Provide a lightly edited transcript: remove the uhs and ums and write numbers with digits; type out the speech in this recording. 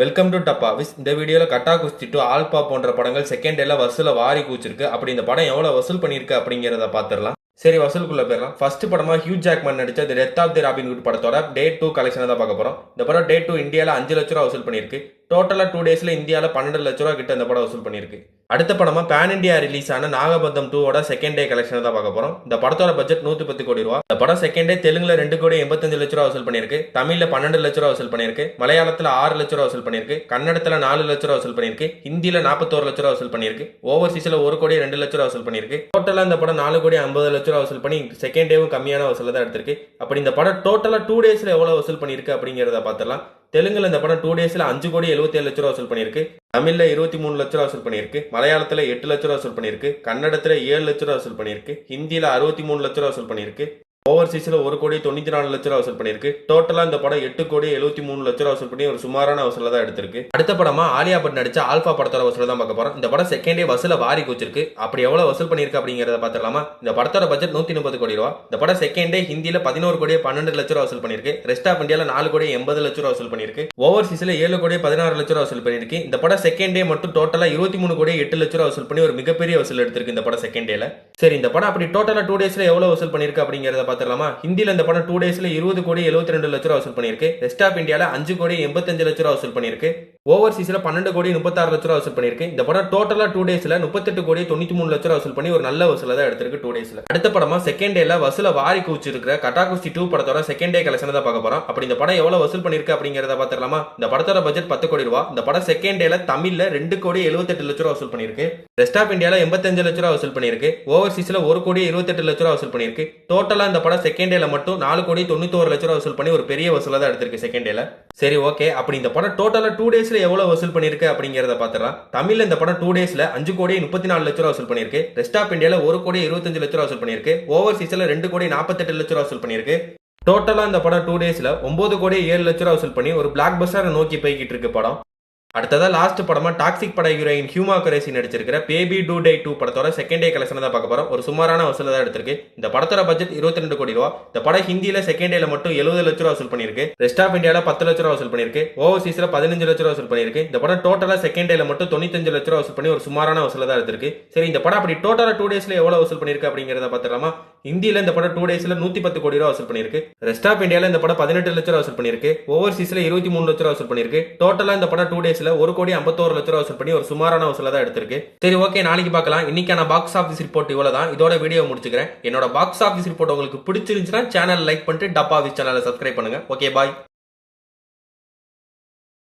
Welcome to டப்பாவிஸ். இந்த வீடியோல கட்டா குஸ்தி டு ஆல்பா போன்ற படங்கள் செகண்ட் டேல வசூல வாரி கூச்சிருக்கு. அப்படி இந்த படம் எவ்வளவு வசூல் பண்ணிருக்கு அப்படிங்கறத பாத்துடலாம். சரி, வசூலுக்குள்ள போயிடலாம். ஃபர்ஸ்ட் படமா ஹியூ ஜாக்மன் நடிச்ச the death of the Robin Hood படத்தோட டே 2 கலெக்ஷனை தான் பார்க்க போறோம். இந்த படம் டே 2 இந்தியால 5 லட்சம் ரூபா வசூல் பண்ணிருக்கு. டோட்டலா 2 டேஸ்ல இந்தியால 12 லட்சம் ரூபா கிட்ட இந்த படம் வசூல் பண்ணிருக்கு. அடுத்த படமா பேன் இந்தியா ரிலீஸ் ஆன நாகபந்தம் 2 ஓட செகண்ட் டே கலெக்ஷனை தான் பார்க்க போறோம். இந்த படத்தோட பட்ஜெட் 110 கோடி ரூபா. இந்த படம் செகண்ட் டே தெலுங்குல 2 கோடி 85 லட்சம் ரூபா வசூல் பண்ணிருக்கு. தமிழ்ல 12 லட்சம் ரூபா வசூல் பண்ணிருக்கு. மலையாளத்துல 6 லட்சம் ரூபா வசூல் பண்ணிருக்கு. கன்னடத்துல 4 லட்சம் ரூபா வசூல் பண்ணிருக்கு. ஹிந்தில 41 லட்சம் ரூபா வசூல் பண்ணிருக்கு. ஓவர்சீஸ்ல 1 கோடி 2 லட்சம் ரூபா வசூல் பண்ணிருக்கு. டோட்டலா இந்த படம் 4 கோடி 50 லட்சம் ரூபா வசூல் பண்ணி செகண்ட் டேவும் கம்மியான வசூல தான் எடுத்திருக்கு. அப்படி இந்த படம் டோட்டலா 2 டேஸ்ல எவ்வளவு வசூல் பண்ணிருக்கு அப்படிங்கறத பாத்திரலாம். தெலுங்குல இந்த படம் 2 டேஸ்ல 5 கோடி 77 லட்சம் ரூபா வசூல் பண்ணிருக்கு. தமிழ்ல 23 லட்சம் ரூபா வசூல் பண்ணிருக்கு. மலையாளத்துல 8 லட்சம் ரூபா வசூல் பண்ணிருக்கு. கன்னடத்துல 7 லட்சம் ரூபா வசூல் பண்ணிருக்கு. ஹிந்தில 63 லட்சம் ரூபா வசூல் பண்ணிருக்கு. ஓவர்சீஸ்ல 1 கோடி 94 லட்சம் ரூபா வசூல் பண்ணிருக்கு. டோட்டலா இந்த படம் 8 கோடி 73 லட்சம் ரூபா வசூல் பண்ணி ஒரு சுமாரான வசூல தான் எடுத்திருக்கு. அடுத்த படமா ஆலியா பட் நடிச்ச ஆல்பா படத்தோட வசூல தான் பார்க்க போறோம். இந்த படம் செகண்ட் டே வசூல வாரி கூச்சிருக்கு. அப்படி எவ்வளவு வசூல் பண்ணிருக்கு அப்படிங்கறத பாத்துடலாமா. இந்த படத்தோட பட்ஜெட் 130 கோடி ரூபா. இந்த படம் செகண்ட் டே ஹிந்தில 11 கோடி 12 லட்சம் ரூபா வசூல் பண்ணிருக்கு. ரெஸ்ட் ஆஃப் இந்தியால 4 கோடி 80 லட்சம் ரூபா வசூல் பண்ணிருக்கு. ஓவர்சீஸ்ல 7 கோடி 16 லட்சம் ரூபா வசூல் பண்ணிருக்கு. இந்த படம் செகண்ட் டே மட்டும் டோட்டலா 23 கோடி 8 லட்சம் ரூபா வசூல் பண்ணி ஒரு மிகப்பெரிய வசூல் எடுத்திருக்கு இந்த படம் செகண்ட் டேல. சரி, இந்த படம் அப்படி டோட்டலா 2 டேஸ்ல எவ்வளவு வசூல் பண்ணிருக்கு அப்படிங்கறத பாத்துடலாமா. ஹிந்தில இந்த படம் 2 டேஸ்ல 20 கோடி 72 லட்சம் ரூபா வசூல் பண்ணிருக்கு. ரெஸ்ட் ஆஃப் இந்தியால 5 கோடி 85 லட்சம் ரூபா வசூல் பண்ணிருக்கு. ஓவர்சீஸ்ல 12 கோடி 36 லட்சம் ரூபா வசூல் பண்ணிருக்கு. இந்த படம் டோட்டலா 2 டேஸ்ல 38 கோடி 93 லட்சம் ரூபா வசூல் பண்ணி ஒரு நல்ல வசூல தான் எடுத்திருக்கு 2 டேஸ்ல. அடுத்த படமா செகண்ட் டேல வசூல வாரி கூச்சிருக்கிற கட்டா குஸ்தி 2 படத்தோட செகண்ட் டே கலெக்ஷன் தான் பார்க்க போறோம். அப்படி இந்த படம் எவ்வளவு வசூல் பண்ணிருக்கு அப்படிங்கறத பாத்துடலாமா. இந்த படத்தோட பட்ஜெட் 10 கோடி ரூபா. இந்த படம் செகண்ட் டேல தமிழ்ல 2 கோடி 78 லட்சம் ரூபா வசூல் பண்ணிருக்கு. ரெஸ்ட் ஆஃப் இந்தியால 85 லட்சம் ரூபா வசூல் பண்ணிருக்கு. ஓவர்சீஸ்ல 1 கோடி 28 லட்சம் ரூபா வசூல் பண்ணிருக்கு. டோட்டலா இந்த படம் செகண்ட் டேல மட்டும் 4 கோடி 91 லட்சம் ரூபா வசூல் பண்ணி ஒரு பெரிய வசூல தான் எடுத்திருக்கு செகண்ட் டேல. சரி, ஓகே. அப்படி இந்த படம் டோட்டலா 2 டேஸ்ல எவ்வளவு வசூல் பண்ணிருக்கு அப்படிங்கறத பாத்துறோம். தமிழ்ல இந்த படம் 2 டேஸ்ல 5 கோடி 34 லட்சம் ரூபா வசூல் பண்ணிருக்கு. ரெஸ்ட் ஆஃப் இந்தியால 1 கோடி 25 லட்சம் ரூபா வசூல் பண்ணிருக்கு. ஓவர்சீஸ்ல 2 கோடி 48 லட்சம் ரூபா வசூல் பண்ணிருக்கு. டோட்டலா இந்த படம் 2 டேஸ்ல 9 கோடி 7 லட்சம் ரூபா வசூல் பண்ணி ஒரு பிளாக் பஸ்டரை நோக்கி போய்கிட்டு இருக்கு படம். அடுத்ததா லாஸ்ட் படமா டாக்ஸிக் பட ஹீரோயின் ஹியூமா குரேசி நடிச்சிருக்கிற பேபி டூ டே 2 படத்தோட செகண்ட் டே கலெக்ஷன் தான் பார்க்க போறோம். ஒரு சுமாரான வசூல தான் எடுத்திருக்கு. இந்த படத்தோட பட்ஜெட் 22 கோடி ரூபா. இந்த படம் ஹிந்தில செகண்ட் டேல மட்டும் 70 லட்சம் ரூபா வசூல் பண்ணிருக்கு. ரெஸ்ட் ஆஃப் இந்தியால 10 லட்சம் ரூபா வசூல் பண்ணிருக்கு. ஓவர்சீஸ்ல 15 லட்சம் ரூபா வசூல் பண்ணிருக்கு. இந்த படம் டோட்டலா செகண்ட் டேல மட்டும் 95 லட்சம் ரூபா வசூல் பண்ணி ஒரு சுமாரான வசூல தான் எடுத்திருக்கு. சரி, இந்த படம் அப்படி டோட்டலா 2 டேஸ்ல எவ்வளவு வசூல் பண்ணிருக்கு அப்படிங்கறத பாத்துடலாமா. ஹிந்தில இந்த படம் 2 டேஸ்ல 110 கோடி ரூபா வசூல் பண்ணிருக்கு. ரெஸ்ட் ஆஃப் இந்தியால இந்த படம் 18 லட்சம் ரூபா வசூல் பண்ணிருக்கு. ஓவர்சீஸ்ல 23 லட்சம் ரூபா வசூல் பண்ணிருக்கு. டோட்டலா இந்த படம் 2 டேஸ்ல 1 கோடி 51 லட்சம் ரூபா வசூல் பண்ணி ஒரு சுமாரான வசூல தான் எடுத்திருக்கு. சரி, ஓகே, நாளைக்கு பார்க்கலாம். இன்னைக்கான பாக்ஸ் ஆஃபீஸ் ரிப்போர்ட் இவ்வளவுதான். இதோட வீடியோ முடிச்சுக்கிறேன். என்னோட பாக்ஸ் ஆஃபீஸ் ரிப்போர்ட் உங்களுக்கு பிடிச்சிருந்துச்சுன்னா சேனல் லைக் பண்ணிட்டு டப்பாவிஸ் சேனலை சப்ஸ்கிரைப் பண்ணுங்க. ஓகே, பாய்.